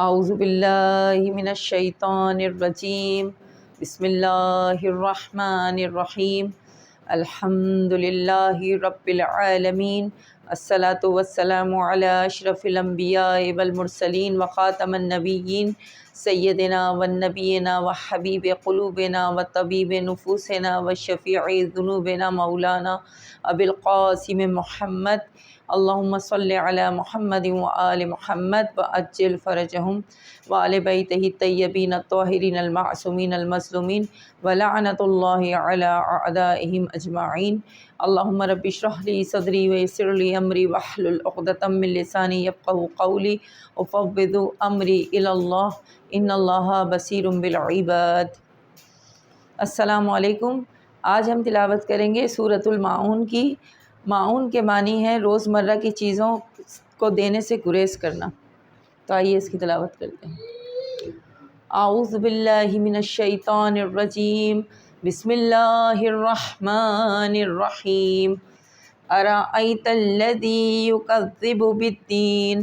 اعوذ باللہ من الشیطان الرجیم بسم اللہ الرحمن الرحیم الحمد للہ رب العالمین الصلاۃ والسلام علی اشرف الانبیاء والمرسلین وخاتم النبیین سیدنا والنبینا وحبیب قلوبنا وطبیب نفوسنا وشفیع ذنوبنا مولانا ابی القاسم محمد اللہم صلی علی محمد وآل محمد وعجل فرجہم وآل بیتہ الطیبین الطاہرین المعصومین المظلومین ولعنۃ اللہ علی اعدائہم اجمعین۔ اللہم رب اشرح لی صدری ویسر لی امری واحلل عقدۃ من لسانی یفقہوا قولی افوض امری الی اللہ ان اللہ بصیر بالعباد۔ السلام علیکم۔ آج ہم تلاوت کریں گے سورۃ الماعون کی۔ معاون کے معنی ہے روزمرہ کی چیزوں کو دینے سے گریز کرنا۔ تو آئیے اس کی تلاوت کرتے ہیں۔ اعوذ باللہ من الشیطان الرجیم بسم اللہ الرحمن الرحیم۔ ارأیت الذی یکذب بالدین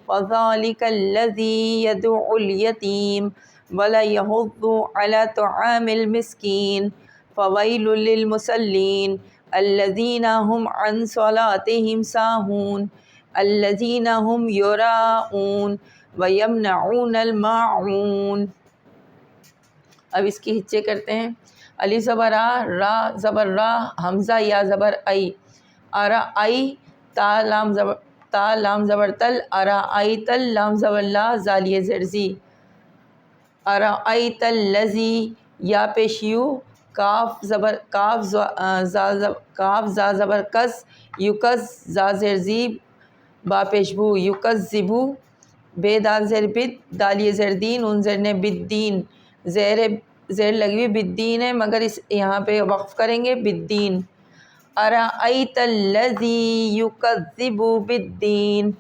فذلک الذی یدع الیتیم ولا یحض علی طعام المسکین فویل للمصلین الذین هم عن صلاتهم ساہون الذین هم یراؤون ویمنعون الماعون۔ اب اس کی ہچے کرتے ہیں۔ الف زبر آ، را زبر را، حمزہ یا زبر ای، ارا ای، تا لام زبر تل، ارا ای تل لام زبر لا، زالیہ زرزی، ارا ای تل لذی یا پیش یو، کاف زبر کاف زا زبر کز، یکز زا زیر زیب، با پیش بو، یکز زبو، بے دال زیر بد، دالیہ زیر دین، ان زیر نے بدین، زیر لگی ہوئی بدین ہے مگر اس یہاں پہ وقف کریں گے بدین۔ ارأیت الذی یکذب بالدین،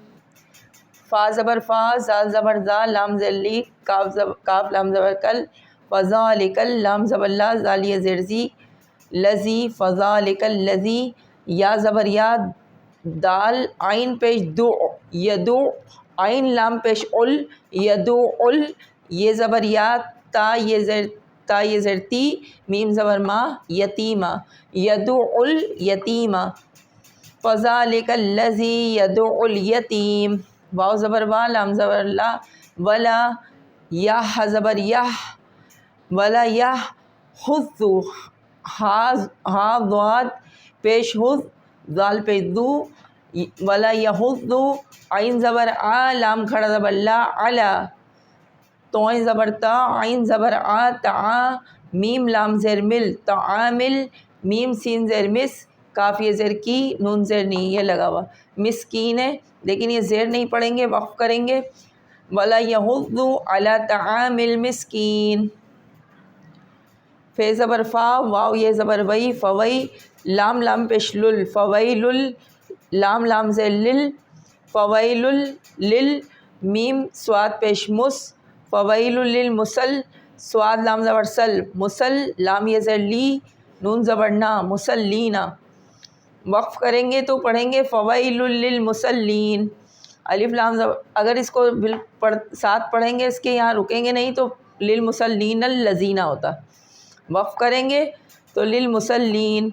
فا زبر فا، زال زبر زا، لام زیر لی، کاف لام زبر کل، فذالک لام زبر لا، زالیہ زیر زی، لذی، فذالک الذی، یا زبر یا، دال عین پیش دو، یدو، عین لام پیش ال، یدو ال، یہ زبر یا، تا یہ زیر تی، میم زبر ما، یتیما، یدو الیتیما، فذالک الذی یدع الیتیم، واو زبر وا، لام زبر لا، ولا، یا زبر یح، ولا یحض، ہا ضاد پیش حض، ذال پیش دو، ولا یحض، عین زبر آ، لام کھڑا زبر لا، علا، توئیں زبر تا، عین زبر آ، تعا، میم لام زیر مل، تعامل، میم سین زیر مس، کافی زیر کی، نون زیر نی، یہ لگا ہوا مسکین ہے لیکن یہ زیر نہیں پڑھیں گے، وقف کریں گے۔ ولا یحض علی طعام المسکین، فے زبر فا، واو یہ زبر وئی، فوئی، لام پیش لل، فویل، لام زیر لل، فویل لل، میم سواد پیش مس، فویل للمسل، سواد لام زبر سل، مسل، لام یہ زیر لی، نون زبر نا، مسلینا، وقف کریں گے تو پڑھیں گے فویل للمصلین۔ الف لام زبر، اگر اس کو ساتھ پڑھیں گے، اس کے یہاں رکیں گے نہیں تو للمصلین الذین ہوتا، وقف کریں گے تو للمصلین،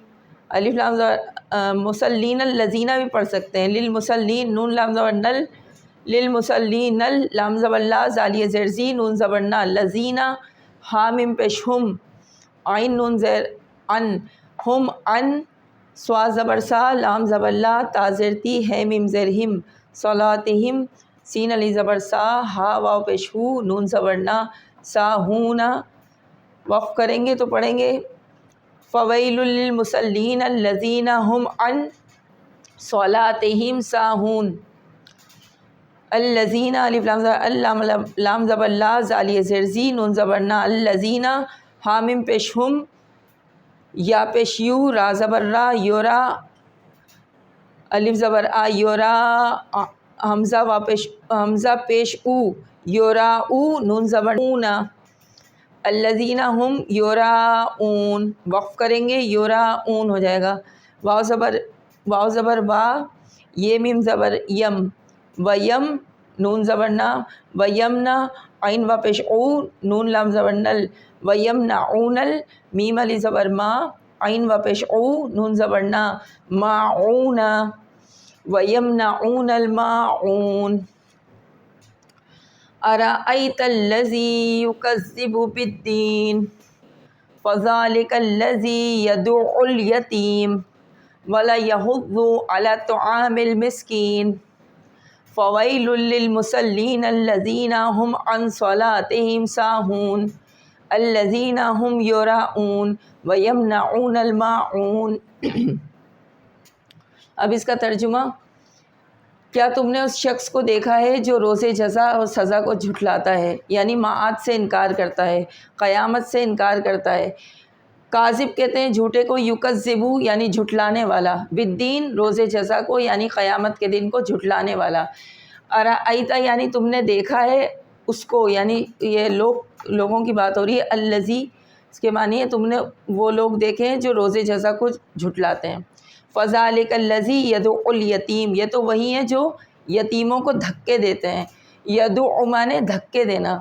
الف لام زبر مصلین الذین بھی پڑھ سکتے ہیں، للمصلین، نون لام زبر نل، للمصلین لام زبر لا، زالیہ زیر زی، نون زبر نا، لذین، ہا میم پیش ہم، عین نون زیر ان، ہم ان، سوا زبر سا، لام زبر لا، تا زیر تی، ہے میم زیر ہم، صلاتہم، سین علی زبر سا، ہا واو پیش ہو، نون زبر نا، ساہونا، وقف کریں گے تو پڑھیں گے فویل للمصلین الذین هم عن صلاتہم ساہون، الذین، الف لام زبر لا، زالیہ زیر زی، نون زبر نا، الذین، ہا میم پیش ہم، یا پیش یو، را زبر را، یورا، الف زبر آ، یورا، حمزہ پیش او، یورا او، نون زبر اونا، الذین هم یراؤون، وقف کریں گے یراؤون ہو جائے گا، واو زبر وا، یہ میم زبر یم، ویم، نون زبر نا، ویمنا عین و پیش او، نون لام زبر نل، ویمنعون میم علی زبر ما، عین و پیش او، نون زبر نا، ماعون، ویمنعون الماعون۔ ارأیت الذی یکذب بالدین فذلک الذی یدع الیتیم ولا یحض علی طعام المسکین فویل للمصلین الذین هم عن صلاتهم ساہون الذین هم یراؤون ویمنعون الماعون۔ اب اس کا ترجمہ، کیا تم نے اس شخص کو دیکھا ہے جو روز جزا اور سزا کو جھٹلاتا ہے، یعنی معاد سے انکار کرتا ہے، قیامت سے انکار کرتا ہے۔ کاذب کہتے ہیں جھوٹے کو، یکذبو یعنی جھٹلانے والا، بالدین روز جزا کو یعنی قیامت کے دن کو جھٹلانے والا۔ ارأیتا یعنی تم نے دیکھا ہے اس کو، یعنی یہ لوگوں کی بات ہو رہی ہے۔ الذی اس کے معنی ہے تم نے وہ لوگ دیکھے ہیں جو روز جزا کو جھٹلاتے ہیں۔ فذلک الذی یدع الیتیم، یہ تو وہی ہیں جو یتیموں کو دھکے دیتے ہیں۔ یدع مانے دھکے دینا،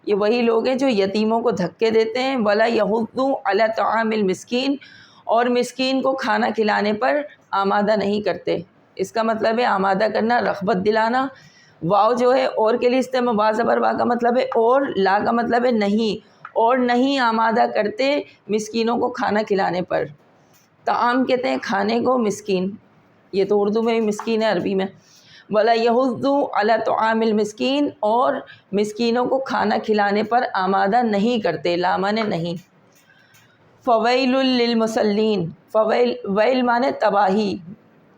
یہ وہی لوگ ہیں جو یتیموں کو دھکے دیتے ہیں۔ ولا یحض علی طعام المسکین، اور مسکین کو کھانا کھلانے پر آمادہ نہیں کرتے۔ اس کا مطلب ہے آمادہ کرنا، رغبت دلانا۔ واو جو ہے اور کے لیے استعمال، وا زبر وا کا مطلب ہے اور، لا کا مطلب ہے نہیں، اور نہیں آمادہ کرتے مسکینوں کو کھانا کھلانے پر۔ طعام کہتے ہیں کھانے کو، مسکین یہ تو اردو میں بھی مسکین ہے، عربی میں۔ ولا یحض علی طعام المسکین، اور مسکینوں کو کھانا کھلانے پر آمادہ نہیں کرتے، لا مانے نہیں۔ فویل للمصلین، ویل مانے تباہی،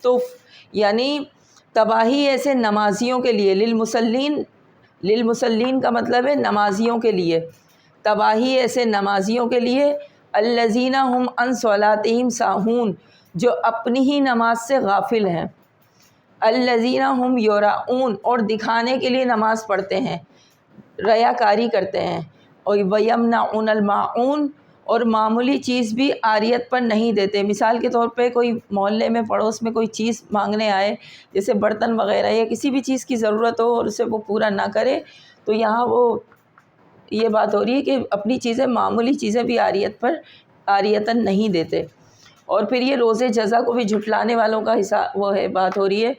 تو یعنی تباہی ایسے نمازیوں کے لیے، للمصلین کا مطلب ہے نمازیوں کے لیے، تباہی ایسے نمازیوں کے لیے، الذین هم عن صلاتهم ساہون جو اپنی ہی نماز سے غافل ہیں، الذین هم یراؤون اور دکھانے کے لیے نماز پڑھتے ہیں، ریاکاری کرتے ہیں، اور ویمنعون الماعون اور معمولی چیز بھی عاریت پر نہیں دیتے۔ مثال کے طور پہ کوئی محلے میں پڑوس میں کوئی چیز مانگنے آئے، جیسے برتن وغیرہ یا کسی بھی چیز کی ضرورت ہو اور اسے وہ پورا نہ کرے، تو یہاں وہ یہ بات ہو رہی ہے کہ اپنی چیزیں، معمولی چیزیں بھی عاریتاً نہیں دیتے۔ اور پھر یہ روز جزا کو بھی جھٹلانے والوں کا حساب وہ ہے، بات ہو رہی ہے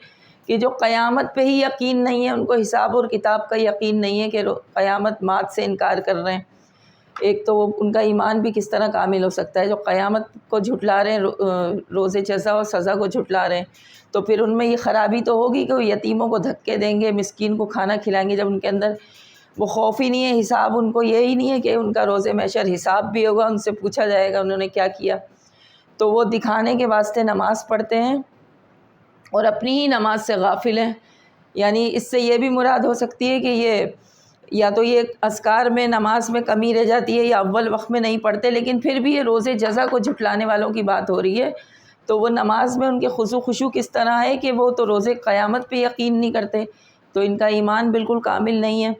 کہ جو قیامت پہ ہی یقین نہیں ہے، ان کو حساب اور کتاب کا یقین نہیں ہے کہ قیامت مات سے انکار کر رہے ہیں۔ ایک تو ان کا ایمان بھی کس طرح کامل ہو سکتا ہے جو قیامت کو جھٹلا رہے ہیں، روز جزا اور سزا کو جھٹلا رہے ہیں، تو پھر ان میں یہ خرابی تو ہوگی کہ وہ یتیموں کو دھکے دیں گے، مسکین کو کھانا کھلائیں گے، جب ان کے اندر وہ خوف ہی نہیں ہے، حساب ان کو یہی نہیں ہے کہ ان کا روز محشر حساب بھی ہوگا، ان سے پوچھا جائے گا انہوں نے کیا کیا، تو وہ دکھانے کے واسطے نماز پڑھتے ہیں اور اپنی ہی نماز سے غافل ہیں۔ یعنی اس سے یہ بھی مراد ہو سکتی ہے کہ یہ یا تو یہ اذکار میں نماز میں کمی رہ جاتی ہے یا اول وقت میں نہیں پڑھتے، لیکن پھر بھی یہ روز جزا کو جھٹلانے والوں کی بات ہو رہی ہے، تو وہ نماز میں ان کے خشوع کس طرح ہے کہ وہ تو روز قیامت پہ یقین نہیں کرتے، تو ان کا ایمان بالکل کامل نہیں ہے،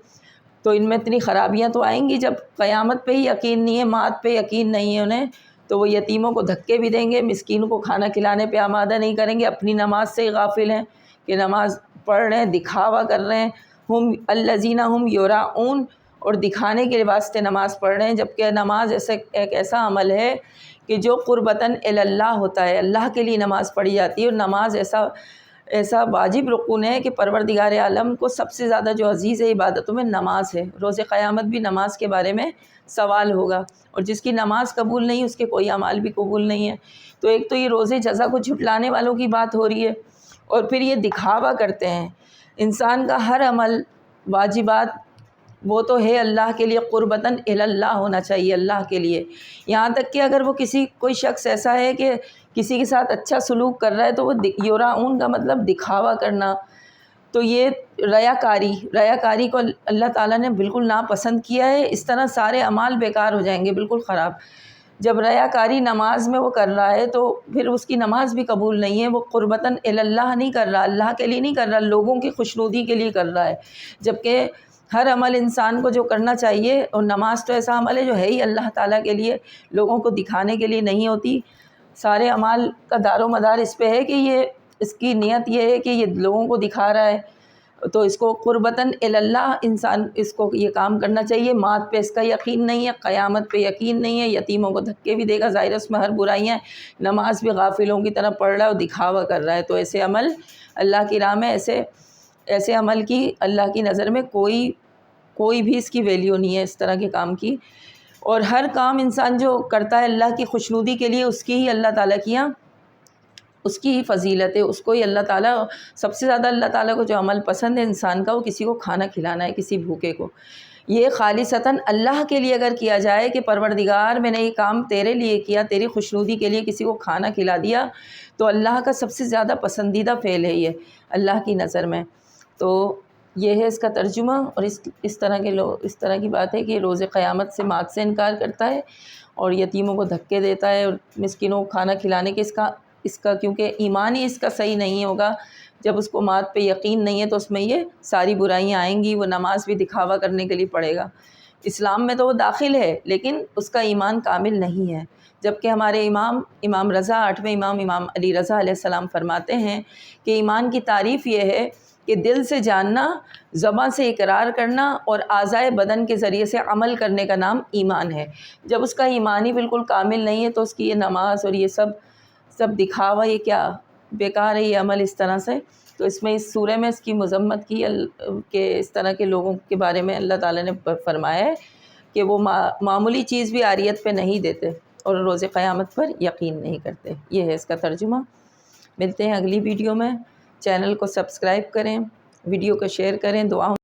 تو ان میں اتنی خرابیاں تو آئیں گی جب قیامت پہ ہی یقین نہیں ہے، مات پہ یقین نہیں ہے انہیں، تو وہ یتیموں کو دھکے بھی دیں گے، مسکینوں کو کھانا کھلانے پہ آمادہ نہیں کریں گے، اپنی نماز سے ہی غافل ہیں کہ نماز پڑھ رہے ہیں، دکھاوا کر رہے ہیں، ہم الذین ہم یراؤون اور دکھانے کے واسطے نماز پڑھ رہے ہیں، جبکہ نماز ایک ایسا عمل ہے کہ جو قربتاً الی اللہ ہوتا ہے، اللہ کے لیے نماز پڑھی جاتی ہے، اور نماز ایسا واجب رکن ہے کہ پروردگار عالم کو سب سے زیادہ جو عزیز ہے عبادتوں میں نماز ہے۔ روز قیامت بھی نماز کے بارے میں سوال ہوگا، اور جس کی نماز قبول نہیں اس کے کوئی اعمال بھی قبول نہیں ہے۔ تو ایک تو یہ روز جزا کو جھٹلانے والوں کی بات ہو رہی ہے، اور پھر یہ دکھاوا کرتے ہیں۔ انسان کا ہر عمل، واجبات، وہ تو ہے اللہ کے لیے قربتاً الی اللہ ہونا چاہیے، اللہ کے لیے، یہاں تک کہ اگر وہ کوئی شخص ایسا ہے کہ کسی کے ساتھ اچھا سلوک کر رہا ہے تو وہ یراؤون کا مطلب دکھاوا کرنا، تو یہ ریاکاری کو اللہ تعالیٰ نے بالکل ناپسند کیا ہے۔ اس طرح سارے اعمال بیکار ہو جائیں گے، بالکل خراب۔ جب ریاکاری نماز میں وہ کر رہا ہے تو پھر اس کی نماز بھی قبول نہیں ہے، وہ قربتاً الی اللہ نہیں کر رہا، اللہ کے لیے نہیں کر رہا، لوگوں کی خوشنودی کے لیے کر رہا ہے، جبکہ ہر عمل انسان کو جو کرنا چاہیے، اور نماز تو ایسا عمل ہے جو ہے ہی اللہ تعالیٰ کے لیے، لوگوں کو دکھانے کے لیے نہیں ہوتی۔ سارے اعمال کا دار و مدار اس پہ ہے کہ یہ اس کی نیت یہ ہے کہ یہ لوگوں کو دکھا رہا ہے، تو اس کو قربتاً اللہ انسان اس کو یہ کام کرنا چاہیے۔ مات پہ اس کا یقین نہیں ہے، قیامت پہ یقین نہیں ہے، یتیموں کو دھکے بھی دے گا، ظاہر اس میں ہر برائیاں ہیں، نماز بھی غافلوں کی طرح پڑھ رہا ہے اور دکھاوا کر رہا ہے، تو ایسے عمل اللہ کی راہ میں ایسے عمل کی اللہ کی نظر میں کوئی بھی اس کی ویلیو نہیں ہے، اس طرح کے کام کی۔ اور ہر کام انسان جو کرتا ہے اللہ کی خوشنودی کے لیے، اس کی ہی اللہ تعالیٰ کی یہاں اس کی ہی فضیلت ہے، اس کو ہی اللہ تعالیٰ سب سے زیادہ اللہ تعالیٰ کو جو عمل پسند ہے انسان کا، وہ کسی کو کھانا کھلانا ہے، کسی بھوکے کو۔ یہ خالصتاً اللہ کے لیے اگر کیا جائے کہ پروردگار میں نے یہ کام تیرے لیے کیا، تیری خوشنودی کے لیے کسی کو کھانا کھلا دیا، تو اللہ کا سب سے زیادہ پسندیدہ فعل ہے یہ اللہ کی نظر میں۔ تو یہ ہے اس کا ترجمہ، اور اس طرح کی بات ہے کہ روز قیامت سے مات سے انکار کرتا ہے اور یتیموں کو دھکے دیتا ہے اور مسکینوں کو کھانا کھلانے کے اس کا کیونکہ ایمان ہی اس کا صحیح نہیں ہوگا، جب اس کو مات پہ یقین نہیں ہے تو اس میں یہ ساری برائیاں آئیں گی، وہ نماز بھی دکھاوا کرنے کے لیے پڑھے گا۔ اسلام میں تو وہ داخل ہے لیکن اس کا ایمان کامل نہیں ہے، جبکہ ہمارے امام رضا، 8ویں امام علی رضا علیہ السلام فرماتے ہیں کہ ایمان کی تعریف یہ ہے کہ دل سے جاننا، زبان سے اقرار کرنا اور اعضائے بدن کے ذریعے سے عمل کرنے کا نام ایمان ہے۔ جب اس کا ایمان ہی بالکل کامل نہیں ہے تو اس کی یہ نماز اور یہ سب دکھاوا، یہ کیا بیکار ہے یہ عمل اس طرح سے۔ تو اس سورہ میں اس کی مذمت کی کہ اس طرح کے لوگوں کے بارے میں اللہ تعالیٰ نے فرمایا ہے کہ وہ معمولی چیز بھی عاریت پہ نہیں دیتے اور روز قیامت پر یقین نہیں کرتے۔ یہ ہے اس کا ترجمہ۔ ملتے ہیں اگلی ویڈیو میں، چینل کو سبسکرائب کریں، ویڈیو کو شیئر کریں، دعاؤں